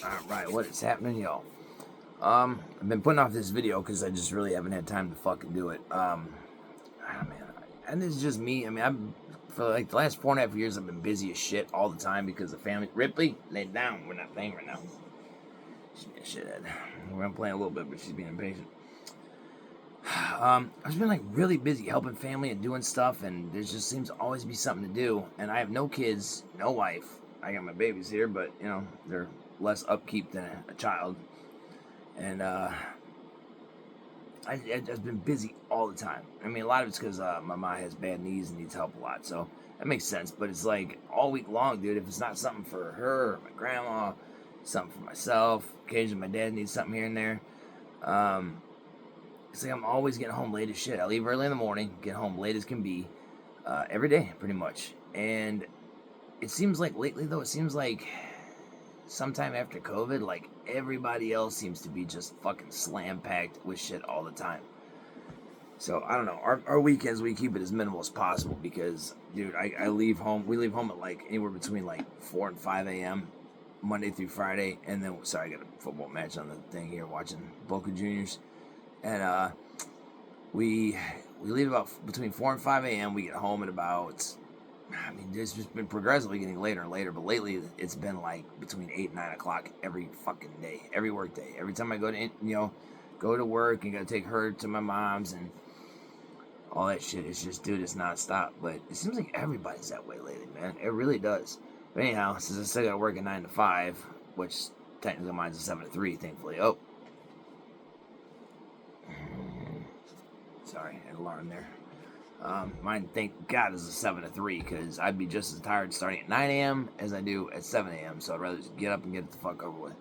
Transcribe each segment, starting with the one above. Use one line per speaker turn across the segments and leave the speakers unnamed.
Alright, what is happening, y'all? I've been putting off this video because I just really haven't had time to fucking do it. Man, and this is just me. I mean, for like the last 4.5 years, I've been busy as shit all the time because the family. Ripley, lay down. We're not playing right now. She's being a shithead. We're gonna play a little bit, but she's being impatient. I've just been like really busy helping family and doing stuff, and there just seems to always be something to do. And I have no kids, no wife. I got my babies here, but you know they're less upkeep than a child. And I've just been busy all the time. I mean, a lot of it's because my mom has bad knees and needs help a lot, so that makes sense. But it's like all week long, dude. If it's not something for her or my grandma, something for myself. Occasionally, my dad needs something here and there. It's like I'm always getting home late as shit. I leave early in the morning, get home late as can be, every day, pretty much. And it seems like lately, though, it seems like sometime after COVID, like everybody else seems to be just fucking slam packed with shit all the time. So I don't know. Our weekends we keep it as minimal as possible because, dude, I leave home. We leave home at like anywhere between like 4 and 5 a.m. Monday through Friday, and then sorry, I got a football match on the thing here watching Boca Juniors, and we leave about between 4 and 5 a.m. We get home at about, I mean, it's just been progressively getting later and later, but lately it's been like between 8 and 9 o'clock every fucking day, every work day. Every time I go to, go to work and gotta take her to my mom's and all that shit, it's just, dude, it's nonstop. But it seems like everybody's that way lately, man. It really does. But anyhow, since I still gotta work at 9 to 5, which technically mine's a 7 to 3, thankfully. Oh. Sorry, an alarm there. Mine, thank God, is a 7 to 3 because I'd be just as tired starting at 9 a.m. as I do at 7 a.m. So I'd rather just get up and get it the fuck over with.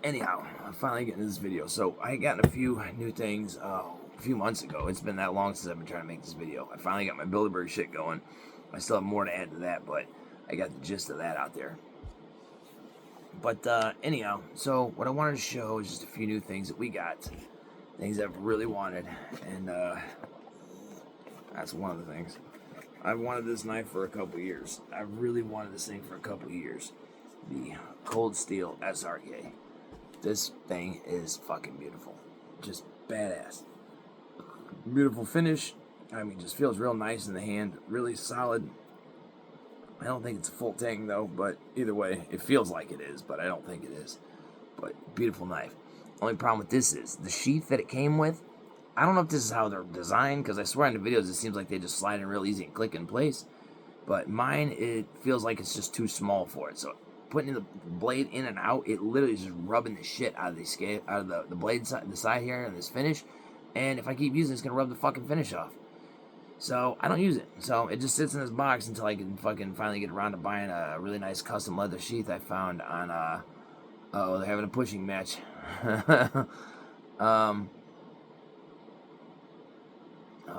Anyhow, I'm finally getting this video. So I had gotten a few new things a few months ago. It's been that long since I've been trying to make this video. I finally got my Bilderberg shit going. I still have more to add to that, but I got the gist of that out there. But anyhow, so what I wanted to show is just a few new things that we got. Things I've really wanted, and that's one of the things. I've wanted this knife for a couple years. I've really wanted this thing for a couple years. The Cold Steel SRK. This thing is fucking beautiful. Just badass. Beautiful finish. I mean, just feels real nice in the hand. Really solid. I don't think it's a full tang though, but either way, it feels like it is, but I don't think it is. But beautiful knife. Only problem with this is the sheath that it came with. I don't know if this is how they're designed, because I swear in the videos it seems like they just slide in real easy and click in place. But mine, it feels like it's just too small for it. So putting the blade in and out, it literally is just rubbing the shit out of the scale, out of the blade side, the side here, and this finish. And if I keep using it, it's gonna rub the fucking finish off. So I don't use it. So it just sits in this box until I can fucking finally get around to buying a really nice custom leather sheath I found on oh, they're having a pushing match. Oh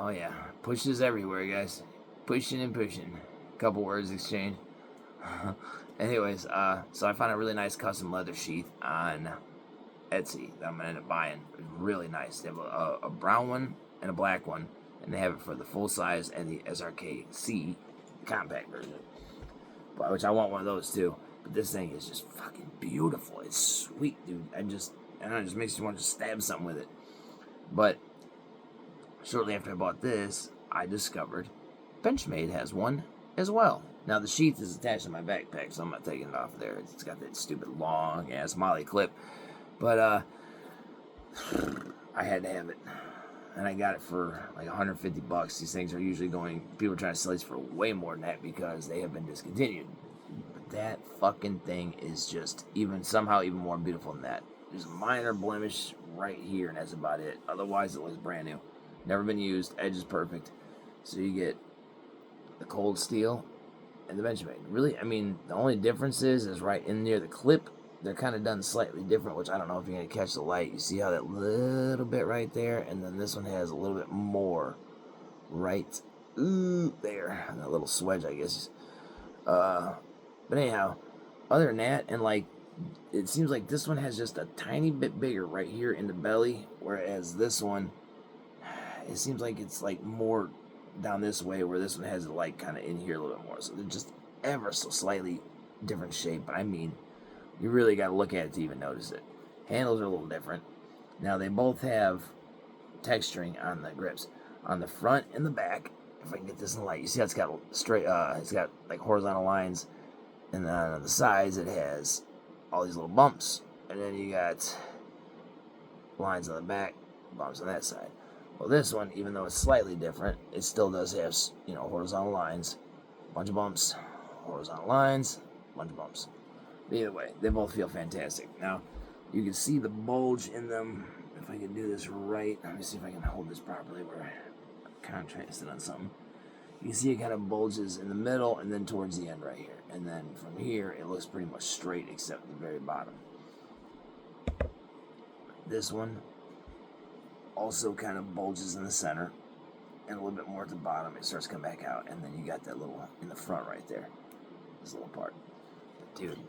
yeah, pushes everywhere, guys. Pushing and pushing. Couple words exchanged. Anyways, so I found a really nice custom leather sheath on Etsy that I'm gonna end up buying. It's really nice. They have a brown one and a black one, and they have it for the full size and the SRK-C compact version, which I want one of those too. But this thing is just fucking beautiful. It's sweet, dude. I don't know, it just makes you want to stab something with it. But shortly after I bought this, I discovered Benchmade has one as well. Now the sheath is attached to my backpack, so I'm not taking it off there. It's got that stupid long ass Molly clip. But I had to have it. And I got it for like 150 bucks. These things are usually people are trying to sell these for way more than that because they have been discontinued. But that fucking thing is just somehow even more beautiful than that. There's a minor blemish right here, and that's about it. Otherwise, it looks brand new. Never been used. Edge is perfect. So you get the Cold Steel and the Benchmade. Really, I mean, the only difference is right in near the clip. They're kind of done slightly different, which I don't know if you're going to catch the light. You see how that little bit right there? And then this one has a little bit more right there. That little swedge, I guess. But anyhow, other than that, and like, it seems like this one has just a tiny bit bigger right here in the belly, whereas this one, it seems like it's like more down this way, where this one has it like kind of in here a little bit more. So they're just ever so slightly different shape, but I mean, you really got to look at it to even notice it. Handles are a little different. Now, they both have texturing on the grips. On the front and the back, if I can get this in the light, you see how it's got straight, it's got like horizontal lines, and then on the sides it has all these little bumps, and then you got lines on the back, bumps on that side. Well, this one, even though it's slightly different, it still does have, horizontal lines, bunch of bumps, horizontal lines, bunch of bumps. Either way, they both feel fantastic. Now, you can see the bulge in them. If I can do this right, let me see if I can hold this properly where I contrasted on something. You can see it kind of bulges in the middle and then towards the end right here. And then from here, it looks pretty much straight except the very bottom. This one also kind of bulges in the center and a little bit more at the bottom. It starts to come back out, and then you got that little in the front right there, this little part. Dude,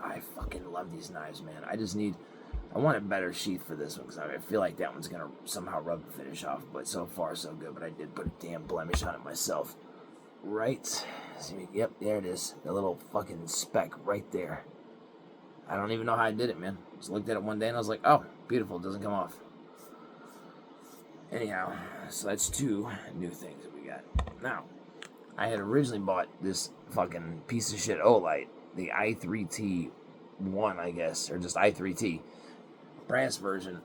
I fucking love these knives, man. I want a better sheath for this one because I feel like that one's gonna somehow rub the finish off, but so far so good. But I did put a damn blemish on it myself. Right, see, yep, there it is, the little fucking speck right there. I don't even know how I did it, man. Just looked at it one day and I was like, oh, beautiful, it doesn't come off. Anyhow, so that's two new things that we got. Now, I had originally bought this fucking piece of shit Olight, the i3T1, I guess, or just i3T brass version.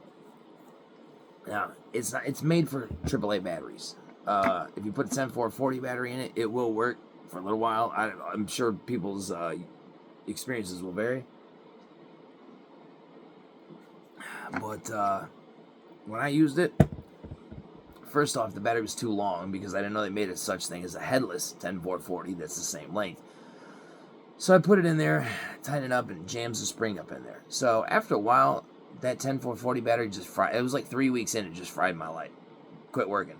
Now, it's made for AAA batteries. If you put a 10440 battery in it, it will work for a little while. I'm sure people's experiences will vary. But when I used it, first off, the battery was too long because I didn't know they made a such thing as a headless 10440 that's the same length. So I put it in there, tightened it up, and jams the spring up in there. So after a while, that 10440 battery just fried. It was like 3 weeks in, it just fried my light. Quit working.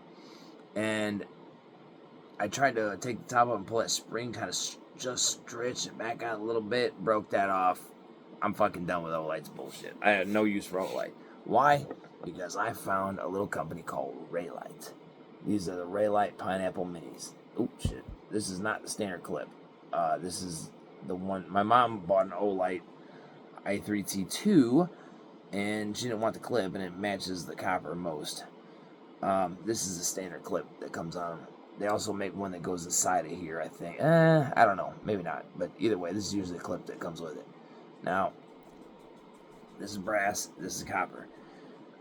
And I tried to take the top off and pull that spring, kind of just stretch it back out a little bit, broke that off. I'm fucking done with Olight's bullshit. I had no use for Olight. Why? Because I found a little company called Raylight. These are the Raylight Pineapple Minis. Oh, shit. This is not the standard clip. This is the one. My mom bought an Olight i3T2, and she didn't want the clip, and it matches the copper most. This is the standard clip that comes on. They also make one that goes inside of here, I think. I don't know. Maybe not. But either way, this is usually the clip that comes with it. Now, this is brass. This is copper.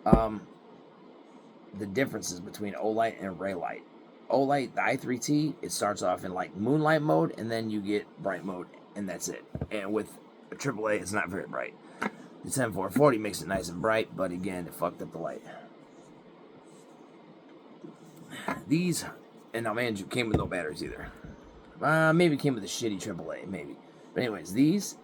The differences between Olight and Raylight. Olight, the i3T, it starts off in like moonlight mode, and then you get bright mode, and that's it. And with a AAA, it's not very bright. The 10440 makes it nice and bright, but again, it fucked up the light. These, and now man, came with no batteries either. Maybe came with a shitty AAA, maybe. But anyways, these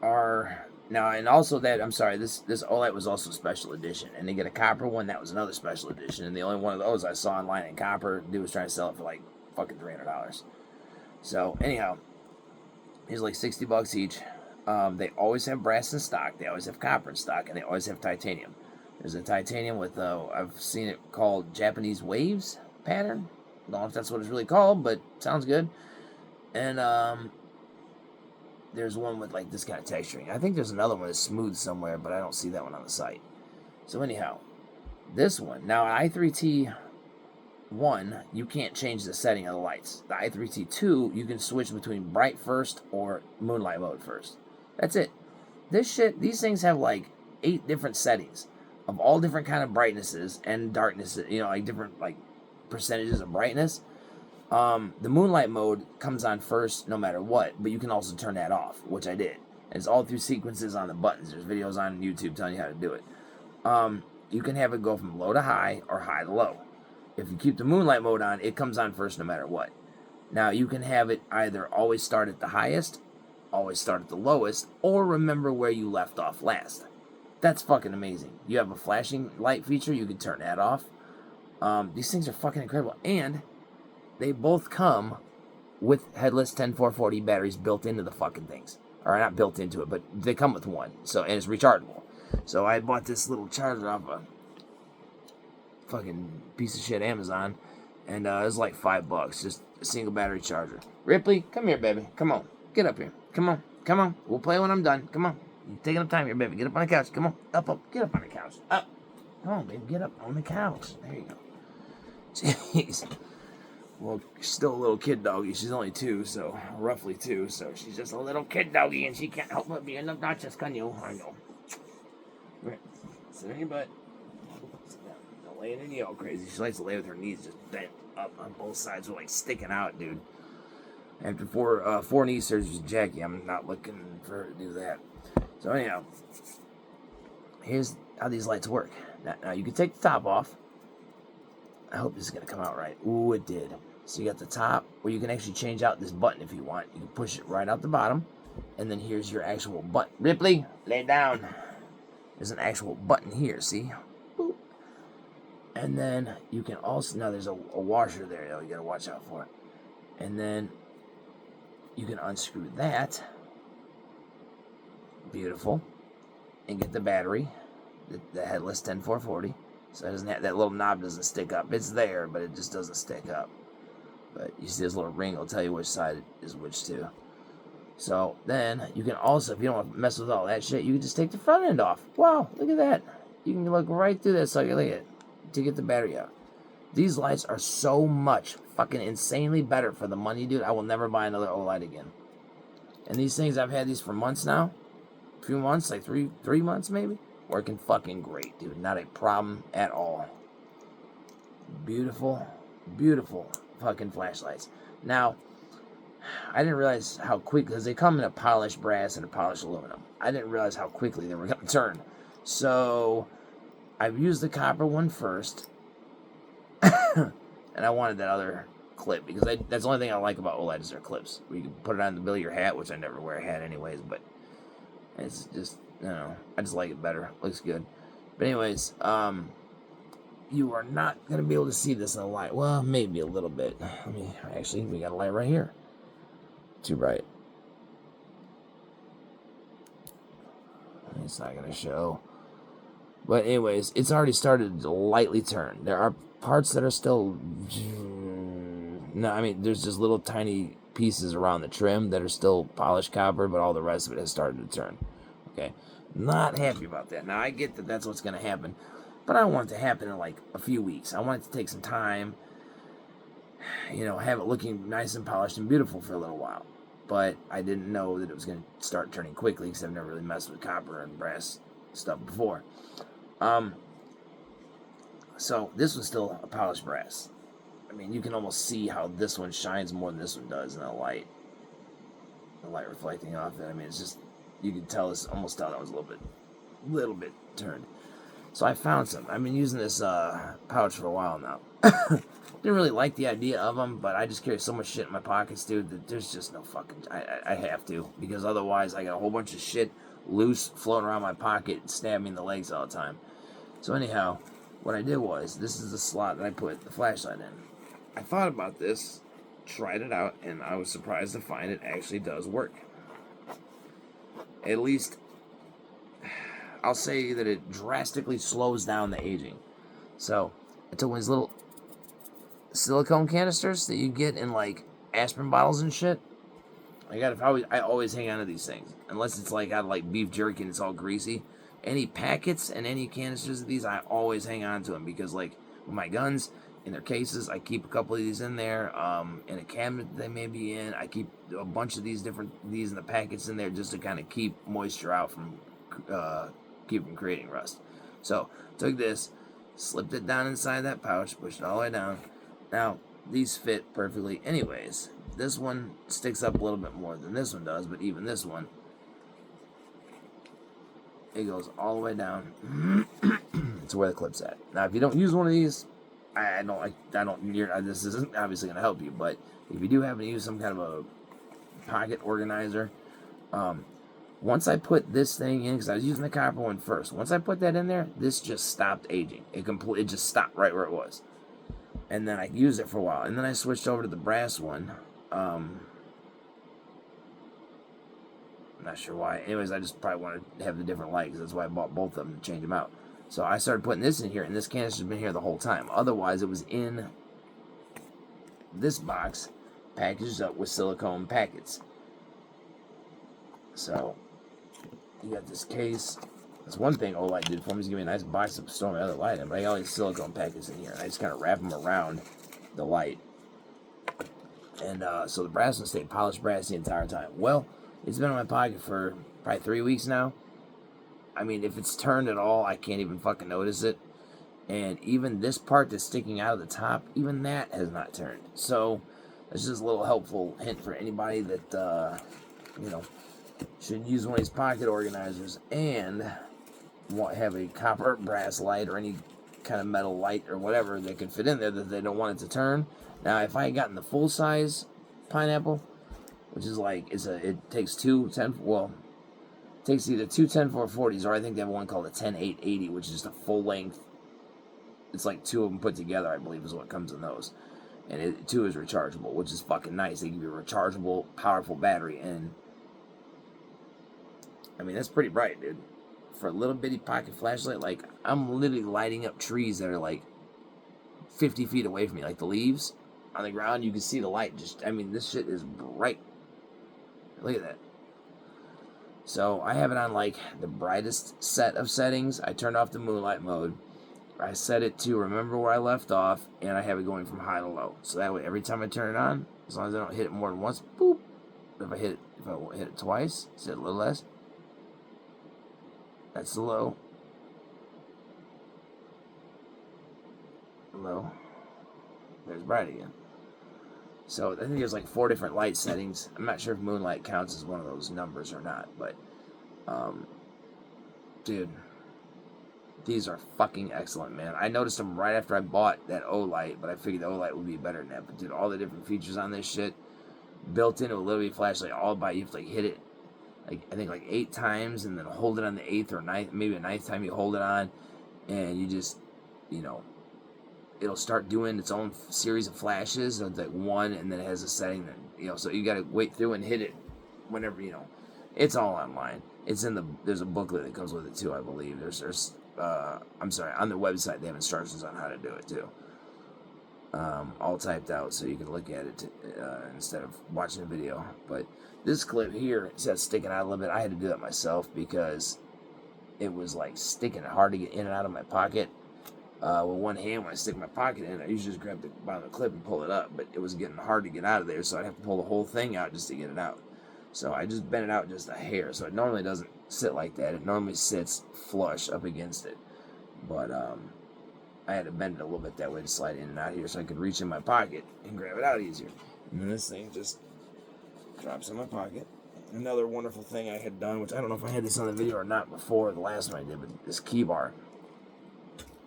are now, and also that, I'm sorry, this Olight was also special edition, and they get a copper one that was another special edition, and the only one of those I saw online in copper, dude was trying to sell it for like fucking $300. So anyhow, it's like $60 each. They always have brass in stock, they always have copper in stock, and they always have titanium. There's a titanium with I've seen it called Japanese waves pattern. Don't know if that's what it's really called, but sounds good. And there's one with like this kind of texturing. I think there's another one that's smooth somewhere, but I don't see that one on the site. So anyhow, this one, now i3T1, you can't change the setting of the lights. The i3T2, you can switch between bright first or moonlight mode first. That's it. These things have like 8 different settings of all different kind of brightnesses and darknesses, like different like percentages of brightness. The moonlight mode comes on first no matter what, but you can also turn that off, which I did. And it's all through sequences on the buttons. There's videos on YouTube telling you how to do it. You can have it go from low to high or high to low. If you keep the moonlight mode on, it comes on first no matter what. Now, you can have it either always start at the highest, always start at the lowest, or remember where you left off last. That's fucking amazing. You have a flashing light feature, you can turn that off. These things are fucking incredible. And they both come with headless 10440 batteries built into the fucking things. Or not built into it, but they come with one. So, and it's rechargeable. So I bought this little charger off a fucking piece of shit Amazon. And it was like $5. Just a single battery charger. Ripley, come here, baby. Come on. Get up here. Come on. Come on. We'll play when I'm done. Come on. You're taking up time here, baby. Get up on the couch. Come on. Up. Get up on the couch. Up. Come on, baby. Get up on the couch. There you go. Jeez. Well, she's still a little kid doggy. She's only 2, so roughly 2. So she's just a little kid doggy, and she can't help but being obnoxious, can you? I know. Right. Sit on your butt. Sit down. Don't lay in any all crazy. She likes to lay with her knees just bent up on both sides, like sticking out, dude. After four knee surgeries with Jackie, I'm not looking for her to do that. So anyhow, here's how these lights work. Now you can take the top off. I hope this is going to come out right. Ooh, it did. So you got the top, where you can actually change out this button if you want. You can push it right out the bottom, and then here's your actual button. Ripley, lay down. There's an actual button here, see? Boop. And then you can also, now there's a washer there, you got to watch out for it. And then you can unscrew that. Beautiful. And get the battery, the headless 10440. So it doesn't have, that little knob doesn't stick up. It's there, but it just doesn't stick up. But you see this little ring will tell you which side is which too. So then you can also, if you don't want to mess with all that shit, you can just take the front end off. Wow, look at that. You can look right through that sucker, look at it, to get the battery out. These lights are so much fucking insanely better for the money, dude. I will never buy another OLED again. And these things, I've had these for months now. A few months, like three months maybe. Working fucking great, dude. Not a problem at all. Beautiful, beautiful fucking flashlights. Now, I didn't realize how quick, because they come in a polished brass and a polished aluminum. I didn't realize how quickly they were going to turn. So, I've used the copper one first. And I wanted that other clip, because that's the only thing I like about OLED is their clips. Where you can put it on the bill of your hat, which I never wear a hat anyways, but it's just, I don't know, I just like it better. Looks good. But anyways, you are not going to be able to see this in the light. Well, maybe a little bit. Actually, we got a light right here. Too bright. It's not going to show. But anyways, it's already started to lightly turn. There are parts that are still... No, I mean, there's just little tiny pieces around the trim that are still polished copper, but all the rest of it has started to turn. Okay? Not happy about that. Now, I get that that's what's going to happen, but I want it to happen in like a few weeks. I want it to take some time, you know, have it looking nice and polished and beautiful for a little while. But I didn't know that it was going to start turning quickly, because I've never really messed with copper and brass stuff before. So this was still a polished brass. I mean, you can almost see how this one shines more than this one does in the light. The light reflecting off it. I mean, it's just, you can tell, almost tell that was a little bit turned. So I found some. I've been using this pouch for a while now. Didn't really like the idea of them, but I just carry so much shit in my pockets, dude, that there's just no fucking... I have to, because otherwise I got a whole bunch of shit loose floating around my pocket and stabbing me in the legs all the time. So anyhow, what I did was, this is the slot that I put the flashlight in. I thought about this, tried it out, and I was surprised to find it actually does work. At least, I'll say that it drastically slows down the aging. So, I took one of these little silicone canisters that you get in like aspirin bottles and shit. I always hang on to these things, unless it's like out of like beef jerky and it's all greasy. Any packets and any canisters of these, I always hang on to them, because like with my guns in their cases, I keep a couple of these in there. In a cabinet that they may be in, I keep a bunch of these in the packets in there, just to kind of keep moisture out from keep from creating rust. So took this, slipped it down inside that pouch, pushed it all the way down. Now these fit perfectly anyways. This one sticks up a little bit more than this one does, but even this one, it goes all the way down to where the clip's at. Now, if you don't use one of these, this isn't obviously going to help you, but if you do happen to use some kind of a pocket organizer, once I put this thing in, because I was using the copper one first, once I put that in there, this just stopped aging. It just stopped right where it was. And then I used it for a while, and then I switched over to the brass one. I'm not sure why. Anyways, I just probably wanted to have the different light, because that's why I bought both of them to change them out. So I started putting this in here, and this canister's been here the whole time. Otherwise, it was in this box, packaged up with silicone packets. So, you got this case. That's one thing Olight did for me, is give me a nice box to store my other light in, but I got all these silicone packets in here, and I just kind of wrap them around the light. And so the brass one stayed polished brass the entire time. Well, it's been in my pocket for probably 3 weeks now. I mean, if it's turned at all, I can't even fucking notice it. And even this part that's sticking out of the top, even that has not turned. So, it's just a little helpful hint for anybody that, should use one of these pocket organizers and have a copper, brass light, or any kind of metal light or whatever that can fit in there that they don't want it to turn. Now, if I had gotten the full-size pineapple, which is like, it takes it takes either two 10-440s, or I think they have one called a 10-880, which is just a full-length. It's like two of them put together, I believe, is what comes in those. And two is rechargeable, which is fucking nice. They give you a rechargeable, powerful battery, and I mean, that's pretty bright, dude. For a little bitty pocket flashlight, like, I'm literally lighting up trees that are like 50 feet away from me, like the leaves on the ground. You can see the light. This shit is bright. Look at that. So I have it on like the brightest set of settings. I turned off the moonlight mode. I set it to remember where I left off, and I have it going from high to low. So that way, every time I turn it on, as long as I don't hit it more than once, boop. If I hit it twice, set it a little less. That's the low. Low. There's bright again. So I think there's like 4 different light settings. I'm not sure if moonlight counts as one of those numbers or not, but dude, these are fucking excellent, man. I noticed them right after I bought that Olight, but I figured the Olight would be better than that. But dude, all the different features on this shit built into a little bitty flashlight, all by you have to like hit it I think 8 times, and then hold it on the 8th or 9th, maybe the 9th time you hold it on, and you just, it'll start doing its own series of flashes. So it's like 1, and then it has a setting that, so you got to wait through and hit it whenever, it's all online. There's a booklet that comes with it too, I believe. I'm sorry, on their website they have instructions on how to do it too. All typed out so you can look at it instead of watching a video. But this clip here, it says sticking out a little bit. I had to do that myself because it was like sticking hard to get in and out of my pocket. With one hand, when I stick my pocket in, I usually just grab the bottom of the clip and pull it up, but it was getting hard to get out of there, so I'd have to pull the whole thing out just to get it out. So I just bent it out just a hair, so it normally doesn't sit like that. It normally sits flush up against it. But I had to bend it a little bit that way to slide in and out here so I could reach in my pocket and grab it out easier. And then this thing just drops in my pocket. Another wonderful thing I had done, which I don't know if I had this on the video or not before the last one I did, but this key bar.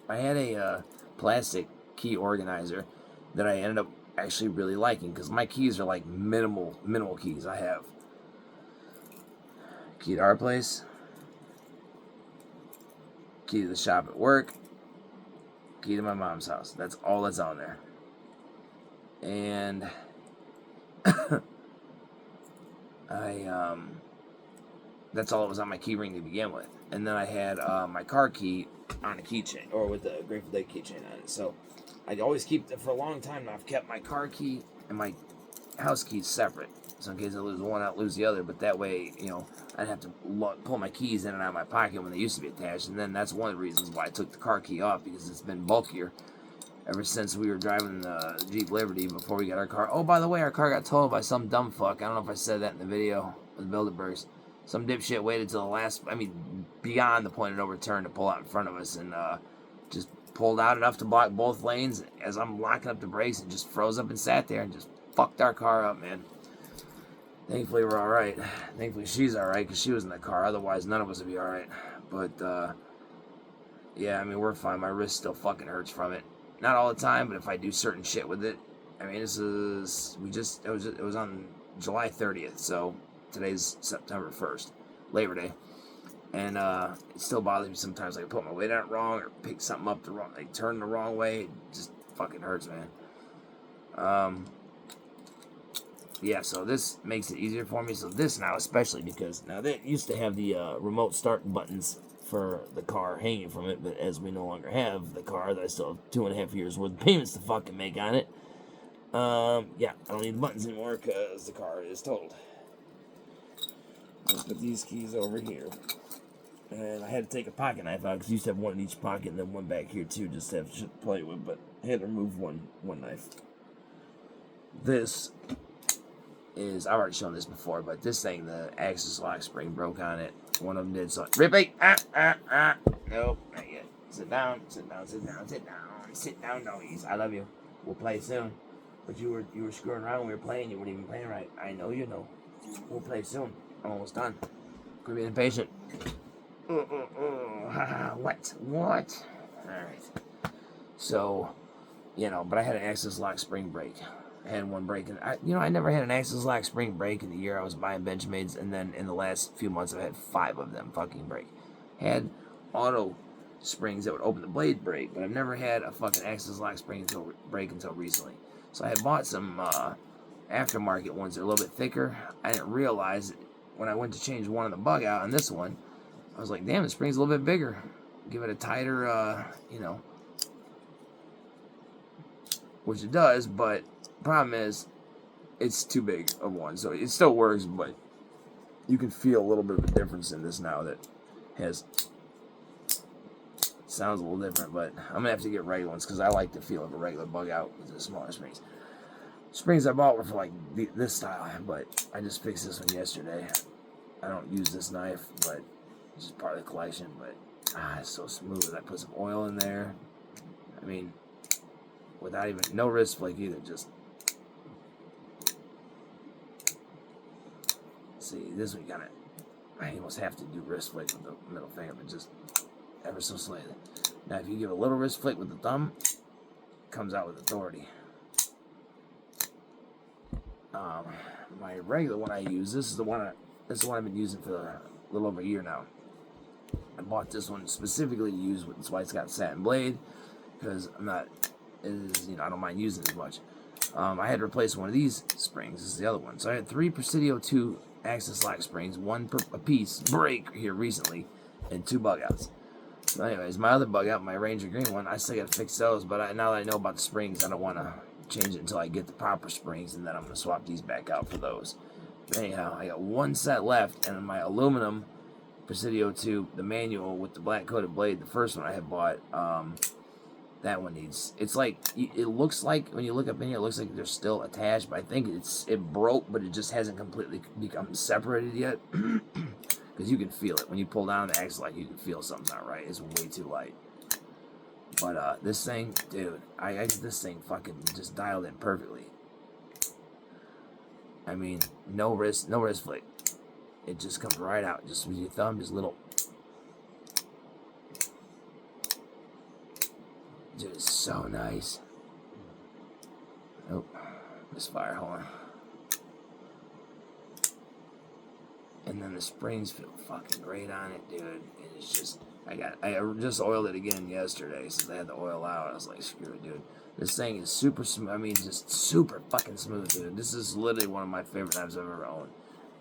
I had a plastic key organizer that I ended up actually really liking because my keys are like minimal keys. I have key to our place, key to the shop at work, key to my mom's house. That's all that's on there. And that's all that was on my key ring to begin with. And then I had my car key on a keychain, or with the Grateful Dead keychain on it. So I always keep, for a long time now, I've kept my car key and my house keys separate. So in case I lose one, I don't lose the other. But that way, I'd have to pull my keys in and out of my pocket when they used to be attached. And then that's one of the reasons why I took the car key off, because it's been bulkier ever since we were driving the Jeep Liberty before we got our car. Oh, by the way, our car got towed by some dumb fuck. I don't know if I said that in the video with Bilderbergs. Some dipshit waited till the last, beyond the point of no return to pull out in front of us, and just pulled out enough to block both lanes as I'm locking up the brakes, and just froze up and sat there and just fucked our car up, man. Thankfully, we're alright. Thankfully, she's alright because she was in the car. Otherwise, none of us would be alright. But, yeah, we're fine. My wrist still fucking hurts from it. Not all the time, but if I do certain shit with it. It was on July 30th, so today's September 1st, Labor Day. And it still bothers me sometimes. Like I put my weight on it wrong or pick something up turn the wrong way. It just fucking hurts, man. Yeah, so this makes it easier for me. So this now, especially because now that used to have the remote start buttons for the car hanging from it, but as we no longer have the car, that I still have 2.5 years worth of payments to fucking make on it. Yeah, I don't need the buttons anymore because the car is totaled. put these keys over here. And I had to take a pocket knife out because you used to have one in each pocket and then one back here too, just to have shit to play with. But I had to remove one knife. This is, I've already shown this before, but this thing, the axis lock spring broke on it. One of them did, so Ripley, nope, not yet. Sit down, sit down, sit down, sit down, sit down, doggies. I love you. We'll play soon. But you were screwing around when we were playing. You weren't even playing right. I know you know. We'll play soon. I'm almost done. Quit being impatient. What? All right. So, but I had an axis lock spring break. I had one break, and I never had an axis lock spring break in the year I was buying Benchmades, and then in the last few months I've had 5 of them fucking break. Had auto springs that would open the blade break, but I've never had a fucking axis lock spring break until recently. So I had bought some aftermarket ones that are a little bit thicker. I didn't realize it when I went to change one of the bug out on this one. I was like, damn, the spring's a little bit bigger. Give it a tighter, which it does, but the problem is it's too big of one. So it still works, but you can feel a little bit of a difference in this now that has, sounds a little different, but I'm going to have to get regular ones because I like the feel of a regular bug out with the smaller springs. Springs I bought were for like this style, but I just fixed this one yesterday. I don't use this knife, but it's just part of the collection, but it's so smooth. I put some oil in there. I mean, without even, no wrist flake either, just, see, this one I almost have to do wrist flick with the middle finger, but just ever so slightly. Now, if you give a little wrist flick with the thumb, it comes out with authority. My regular one I use, this is the one I've been using for a little over a year now. I bought this one specifically to use with, that's why it's got satin blade, because I don't mind using it as much. I had to replace one of these springs. This is the other one. So I had 3 Presidio 2 axis lock springs, 1 a piece break here recently, and 2 bug outs. So anyways, my other bug out, my Ranger Green one, I still got to fix those, but now that I know about the springs, I don't want to change it until I get the proper springs, and then I'm going to swap these back out for those. But anyhow, I got 1 set left, and my aluminum Presidio 2, the manual with the black coated blade, the first one I had bought, that one needs, it's like, it looks like, when you look up in here, it looks like they're still attached, but I think it broke, but it just hasn't completely become separated yet, because you can feel it. When you pull down the axle, like, you can feel something's not right. It's way too light. But, this thing, dude, I get this thing fucking just dialed in perfectly. I mean, no wrist flick. It just comes right out, just with your thumb, just little. Dude, it's so nice. Oh, misfire, hold on. And then the springs feel fucking great on it, dude. And it's just, I just oiled it again yesterday since I had the oil out. I was like, screw it, dude. This thing is super smooth. I mean, just super fucking smooth, dude. This is literally one of my favorite knives I've ever owned.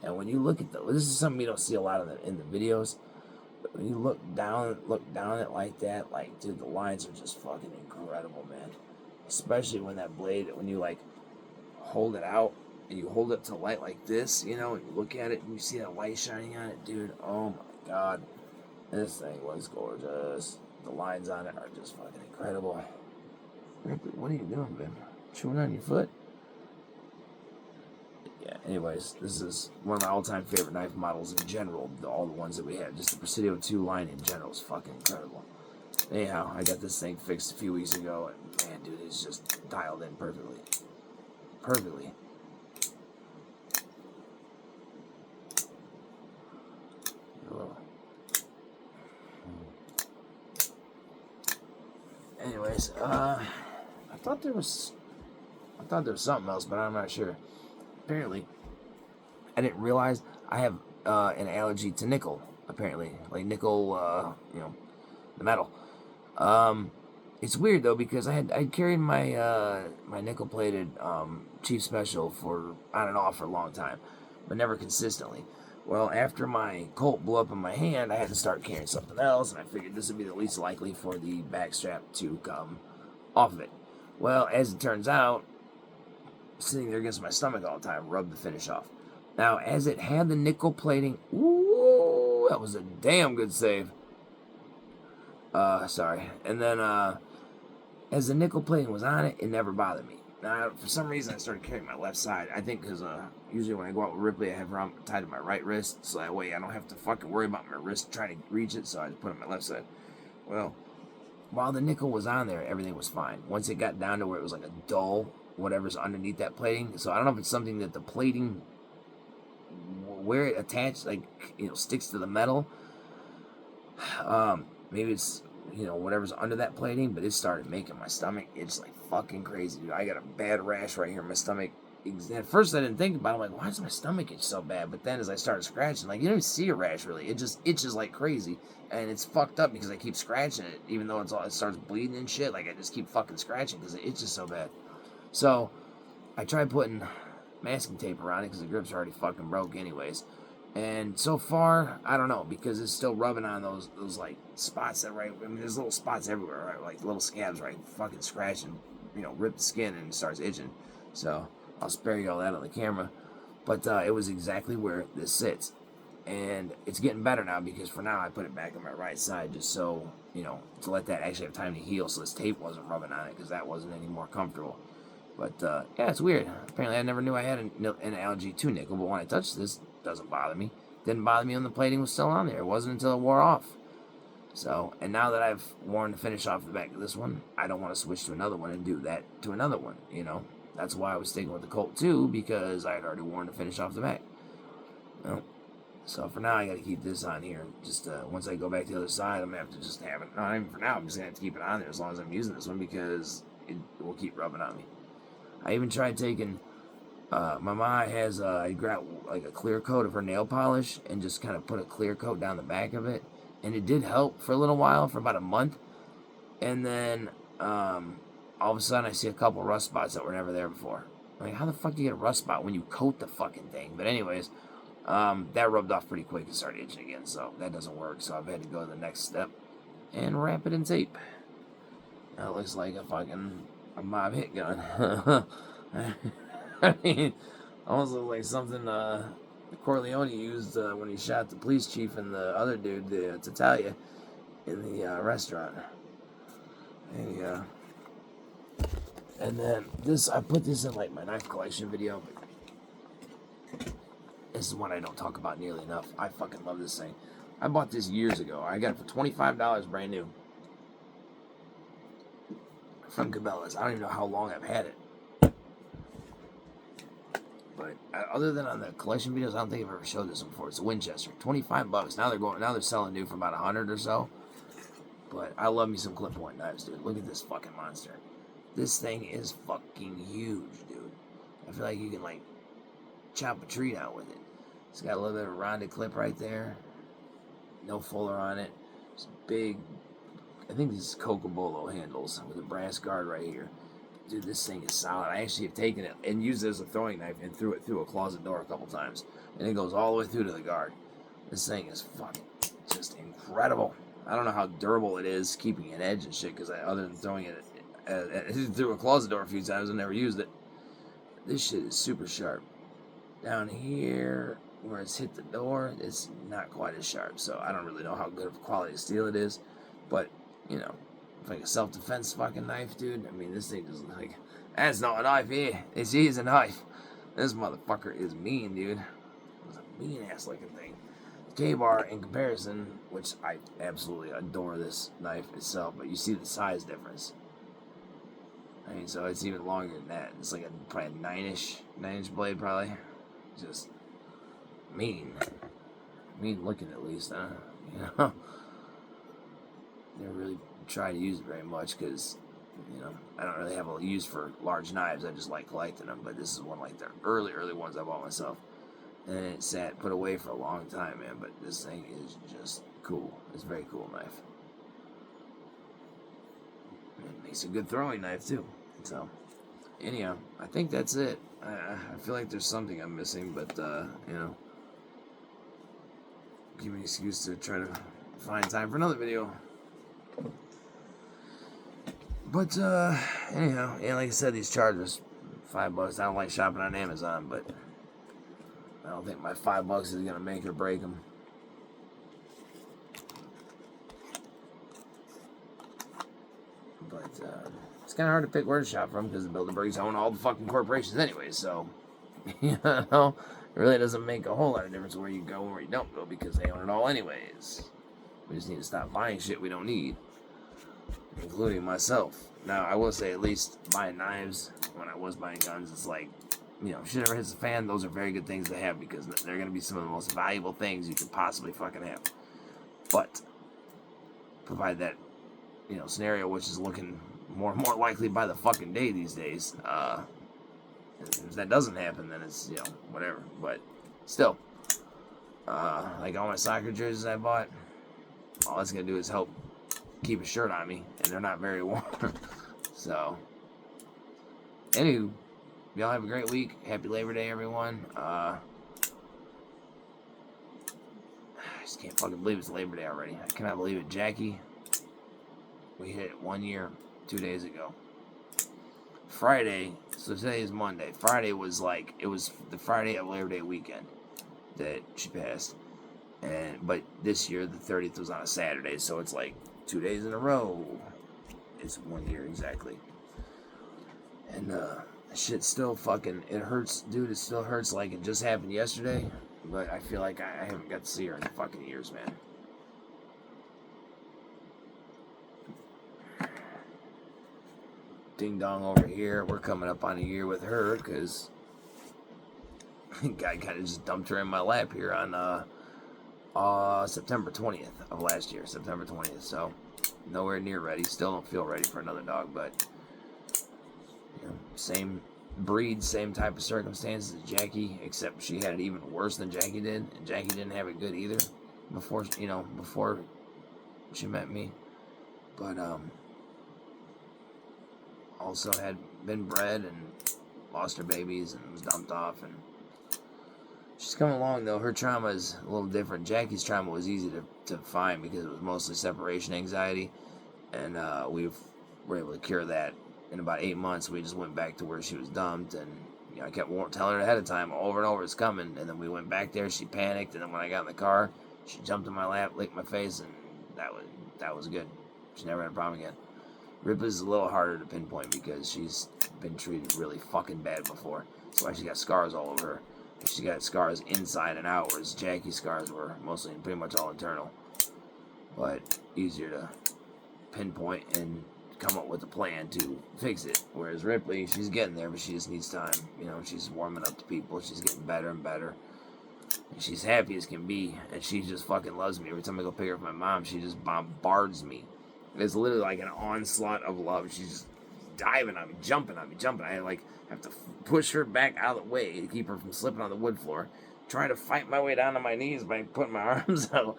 And when you look at this is something you don't see a lot in the videos. But when you look down it like that, like, dude, the lines are just fucking incredible, man. Especially when that blade, when you like hold it out and you hold it to light like this, and you look at it and you see that light shining on it, dude. Oh my god, this thing was gorgeous. The lines on it are just fucking incredible. What are you doing, man? Chewing on your foot? Yeah, anyways, this is one of my all-time favorite knife models in general. All the ones that we have. Just the Presidio 2 line in general is fucking incredible. Anyhow, I got this thing fixed a few weeks ago, and man, dude, it's just dialed in perfectly. Perfectly. Oh. Anyways, I thought there was something else, but I'm not sure. Apparently, I didn't realize I have an allergy to nickel. Apparently, like nickel, the metal. It's weird though because I'd carried my my nickel plated Chief Special for on and off for a long time, but never consistently. Well, after my Colt blew up in my hand, I had to start carrying something else, and I figured this would be the least likely for the back strap to come off of it. Well, as it turns out, sitting there against my stomach all the time rubbed the finish off. Now, as it had the nickel plating, ooh, that was a damn good save. Sorry. And then, as the nickel plating was on it, it never bothered me. Now, for some reason, I started carrying my left side. I think because usually when I go out with Ripley, I have her tied to my right wrist, so that way I don't have to fucking worry about my wrist trying to reach it, so I just put it on my left side. Well, while the nickel was on there, everything was fine. Once it got down to where it was like a dull, whatever's underneath that plating, so I don't know if it's something that the plating, where it attached, like, sticks to the metal. Maybe it's, whatever's under that plating, but it started making my stomach itch like fucking crazy, dude. I got a bad rash right here in my stomach. At first I didn't think about it, I'm like, why does my stomach itch so bad? But then as I started scratching, like, you don't even see a rash really. It just itches like crazy. And it's fucked up because I keep scratching it, even though it starts bleeding and shit. Like, I just keep fucking scratching because it itches so bad. So, I tried putting masking tape around it because the grip's already fucking broke anyways. And so far, I don't know, because it's still rubbing on those like spots that there's little spots everywhere, right? Like little scabs, right? Fucking scratching, rip the skin and it starts itching. So I'll spare you all that on the camera. But it was exactly where this sits. And it's getting better now because for now I put it back on my right side just so, to let that actually have time to heal so this tape wasn't rubbing on it because that wasn't any more comfortable. But yeah, it's weird. Apparently I never knew I had an allergy to nickel, but when I touched this, doesn't bother me. Didn't bother me when the plating was still on there. It wasn't until it wore off. So, and now that I've worn the finish off the back of this one, I don't want to switch to another one and do that to another one, That's why I was sticking with the Colt 2, because I had already worn the finish off the back. Well, so for now, I got to keep this on here. Just once I go back to the other side, I'm going to have to just have it. Not even for now, I'm just going to have to keep it on there as long as I'm using this one, because it will keep rubbing on me. I even tried taking... my mom has, I grabbed like a clear coat of her nail polish and just kind of put a clear coat down the back of it. And it did help for a little while, for about a month. And then, all of a sudden I see a couple rust spots that were never there before. I'm like, how the fuck do you get a rust spot when you coat the fucking thing? But anyways, that rubbed off pretty quick and started itching again. So that doesn't work. So I've had to go to the next step and wrap it in tape. Now it looks like a mob hit gun. I mean, almost looks like something Corleone used when he shot the police chief and the other dude, the Tatalia, in the restaurant. And then I put this in like my knife collection video, but this is one I don't talk about nearly enough. I fucking love this thing. I bought this years ago. I got it for $25 brand new from Cabela's. I don't even know how long I've had it. But other than on the collection videos, I don't think I've ever showed this one before. It's a Winchester, $25. Now they're selling new for about $100 or so. But I love me some clip point knives, dude. Look at this fucking monster. This thing is fucking huge, dude. I feel like you can like chop a tree down with it. It's got a little bit of a rounded clip right there. No fuller on it. It's big. I think these Cocobolo handles with a brass guard right here. Dude, this thing is solid. I actually have taken it and used it as a throwing knife and threw it through a closet door a couple times. And it goes all the way through to the guard. This thing is fucking just incredible. I don't know how durable it is keeping an edge and shit, because other than throwing it through a closet door a few times, I never used it. This shit is super sharp. Down here, where it's hit the door, it's not quite as sharp. So I don't really know how good of quality steel it is. But, it's like a self-defense fucking knife, dude. I mean, this thing is like, that's not a knife here. This is a knife. This motherfucker is mean, dude. It's a mean-ass looking thing. K-bar, in comparison, which I absolutely adore this knife itself, but you see the size difference. I mean, so it's even longer than that. It's like probably a 9-inch blade, probably. Just mean. Mean looking, at least, huh? Never really try to use it very much because, I don't really have a use for large knives. I just like collecting them. But this is one like the early ones I bought myself. And it sat put away for a long time, man. But this thing is just cool. It's a very cool knife. It makes a good throwing knife too. So, anyhow, I think that's it. I feel like there's something I'm missing, but give me an excuse to try to find time for another video. But anyhow, yeah, like I said, these chargers, $5. I don't like shopping on Amazon, but don't think my $5 is gonna make or break them. But it's kind of hard to pick where to shop from because the Bilderbergs own all the fucking corporations anyway. So you know, it really doesn't make a whole lot of difference where you go and where you don't go because they own it all anyways. We just need to stop buying shit we don't need, including myself. Now, I will say, at least buying knives, when I was buying guns, it's like, you know, if shit ever hits the fan, those are very good things to have because they're going to be some of the most valuable things you could possibly fucking have. But, provide that, you know, scenario, which is looking more and more likely by the fucking day these days, if that doesn't happen, then it's, you know, whatever. But, still, like all my soccer jerseys I bought, all that's going to do is help keep a shirt on me, and they're not very warm. So, anywho, y'all have a great week. Happy Labor Day, everyone. I just can't fucking believe it's Labor Day already. I cannot believe it. Jackie, we hit it 1 year, 2 days ago. Friday, so today is Monday. Friday was like, it was the Friday of Labor Day weekend that she passed. But this year, the 30th was on a Saturday, so it's like 2 days in a row. It's 1 year exactly. And shit still fucking, it hurts, dude. It still hurts like it just happened yesterday. But I feel like I haven't got to see her in fucking years, man. Ding dong over here. We're coming up on a year with her because guy kind of just dumped her in my lap here on September 20th of last year. September 20th. So nowhere near ready. Still don't feel ready for another dog, but you know, same breed, same type of circumstances as Jackie, except she had it even worse than Jackie did, and Jackie didn't have it good either before she met me. But also had been bred and lost her babies and was dumped off, and she's coming along though. Her trauma is a little different. Jackie's trauma was easy to find because it was mostly separation anxiety, and we were able to cure that in about 8 months. We just went back to where she was dumped, and you know, I kept telling her ahead of time over and over it's coming, and then we went back there. She panicked, and then when I got in the car, she jumped in my lap, licked my face, and that was good. She never had a problem again. Ripley's a little harder to pinpoint because she's been treated really fucking bad before. That's why she got scars all over her. She got scars inside and out, whereas Jackie's scars were mostly pretty much all internal. But easier to pinpoint and come up with a plan to fix it. Whereas Ripley, she's getting there, but she just needs time. You know, she's warming up to people. She's getting better and better. And she's happy as can be, and she just fucking loves me. Every time I go pick her up with my mom, she just bombards me. It's literally like an onslaught of love. She's just diving on me, jumping on me, jumping. I have to push her back out of the way to keep her from slipping on the wood floor. Trying to fight my way down to my knees by putting my arms out.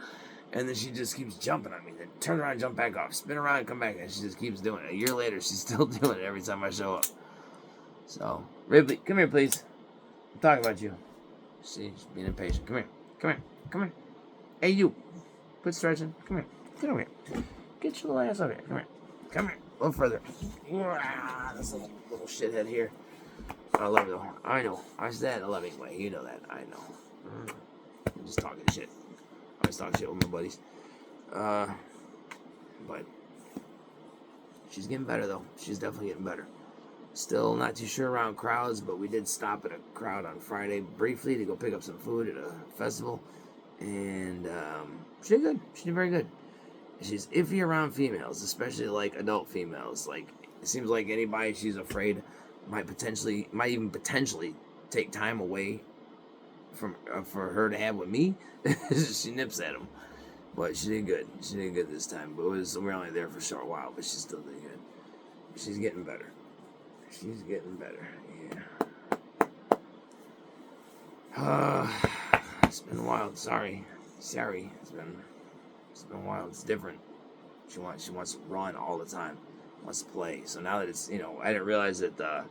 And then she just keeps jumping on me. Then turn around and jump back off. Spin around and come back. And she just keeps doing it. A year later, she's still doing it every time I show up. So, Ripley, come here, please. I'm talking about you. See, she's being impatient. Come here. Come here. Come here. Hey, you. Quit stretching. Come here. Get over here. Get your little ass over here. Come here. Come here. A little further. This little shithead here. I love it. I know. I said that in a loving way. You know that. I know. I'm just talking shit. I was talking shit with my buddies. But she's getting better, though. She's definitely getting better. Still not too sure around crowds, but we did stop at a crowd on Friday briefly to go pick up some food at a festival. And she did good. She did very good. She's iffy around females, especially like adult females. Like, it seems like anybody she's afraid might even potentially take time away from for her to have with me. She nips at them, but she did good. She did good this time. But we're only there for a short while, but she still did good. She's getting better. She's getting better. Yeah. It's been wild. Sorry. It's been wild. It's different. She wants to run all the time. Wants to play. So now that it's, I didn't realize that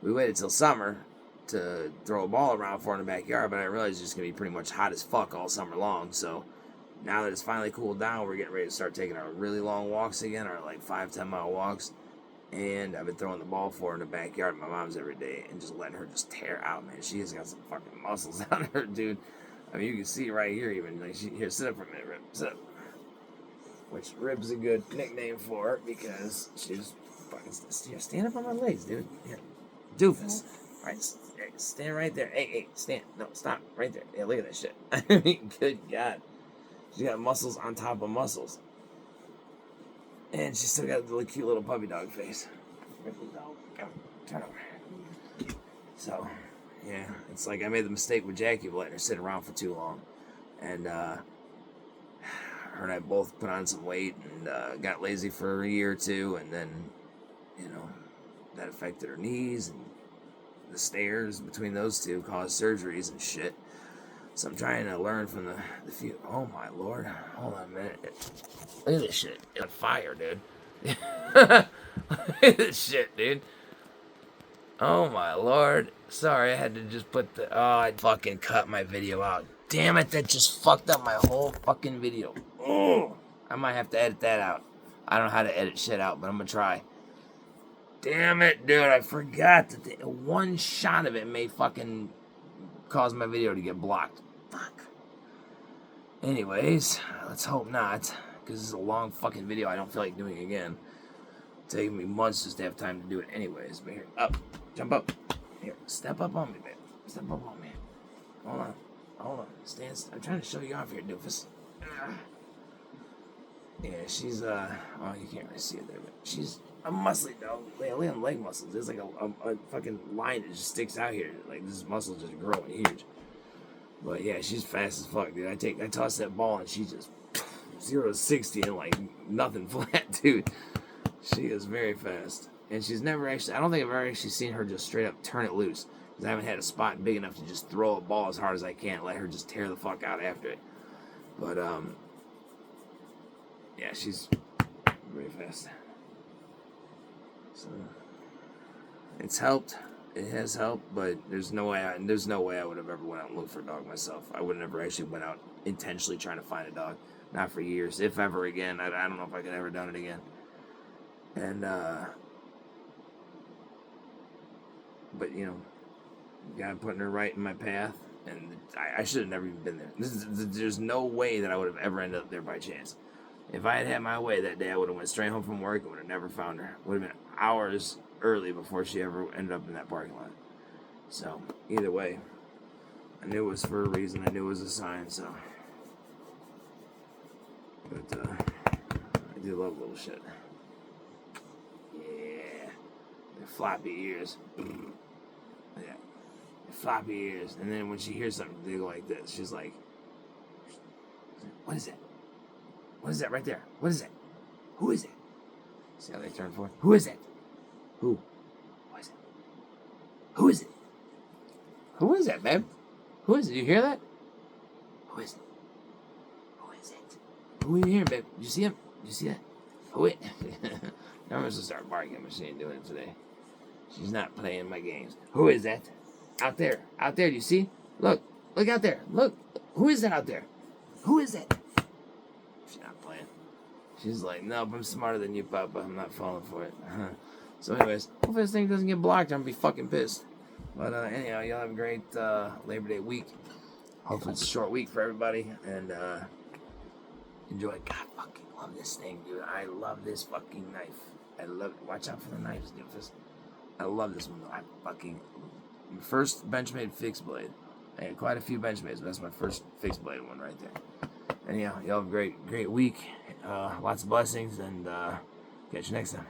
we waited till summer to throw a ball around for her in the backyard, but I realized it's just going to be pretty much hot as fuck all summer long. So now that it's finally cooled down, we're getting ready to start taking our really long walks again, our like 5-10 mile walks. And I've been throwing the ball for her in the backyard at my mom's every day and just letting her just tear out, man. She has got some fucking muscles on her, dude. I mean, you can see right here even. Like, here, sit up for a minute, Rib. Sit up. Which Rib's a good nickname for her because she's fucking... Stand up on my legs, dude. Here. Doofus. All right, stand right there. Hey, stand. No, stop. Right there. Yeah, look at that shit. I mean, good God. She's got muscles on top of muscles. And she's still got the cute little puppy dog face. Turn over. So, yeah, it's like I made the mistake with Jackie of letting her sit around for too long. And her and I both put on some weight and got lazy for a year or two. And then, you know, that affected her knees. And the stairs between those two caused surgeries and shit. So I'm trying to learn from the few. Oh my Lord! Hold on a minute. Look at this shit. It's on fire, dude. Look at this shit, dude. Oh my Lord! Sorry, I had to just put the. Oh, I fucking cut my video out. Damn it! That just fucked up my whole fucking video. Oh, I might have to edit that out. I don't know how to edit shit out, but I'm gonna try. Damn it, dude! I forgot that one shot of it may fucking cause my video to get blocked. Fuck. Anyways, let's hope not, because this is a long fucking video I don't feel like doing again. It's taking me months just to have time to do it anyways. But here, up. Jump up. Here, step up on me, babe. Step up on me. Hold on. Stand. I'm trying to show you off here, doofus. Yeah, she's, oh, you can't really see it there, but she's a muscly dog. Look at leg muscles. There's like a fucking line that just sticks out here. Like, this muscle just growing huge. But yeah, she's fast as fuck, dude. I toss that ball and she just 0 to 60 in like nothing flat, dude. She is very fast. And she's never actually, I don't think I've ever actually seen her just straight up turn it loose. Because I haven't had a spot big enough to just throw a ball as hard as I can and let her just tear the fuck out after it. But, yeah, she's very fast. So, it's helped. It has helped, but there's no way I would have ever went out and looked for a dog myself. I would have never actually went out intentionally trying to find a dog. Not for years, if ever again. I don't know if I could ever done it again. And but you know, God putting her right in my path, and I should have never even been there. There's no way that I would have ever ended up there by chance. If I had had my way that day, I would have went straight home from work and would have never found her. Would have been hours early before she ever ended up in that parking lot. So, either way, I knew it was for a reason. I knew it was a sign, so. But, I do love little shit. Yeah. Their floppy ears. Yeah. Their floppy ears. And then when she hears something, they go like this. She's like, what is that? What is that right there? What is that? Who is it? See how they turn for it? Who is it? Who? Who is it? Who is it? Who is that, babe? Who is it? You hear that? Who is it? Who is it? Who are you hearing, babe? Did you see him? Did you see that? Who is it? Now I'm going to start barking, but she ain't doing it today. She's not playing my games. Who is that? Out there. Out there, do you see? Look. Look out there. Look. Who is that out there? Who is that? She's not playing. She's like, nope, I'm smarter than you, Papa. I'm not falling for it. So anyways, hopefully this thing doesn't get blocked. I'm going to be fucking pissed. But anyhow, y'all have a great Labor Day week. Hopefully it's a short week for everybody. And enjoy. God, fucking love this thing, dude. I love this fucking knife. I love it. Watch out for the knives, doofus. I love this one. I fucking... First Benchmade fixed blade. I had quite a few Benchmades, but that's my first fixed blade one right there. Anyhow, y'all have a great week. Lots of blessings, and catch you next time.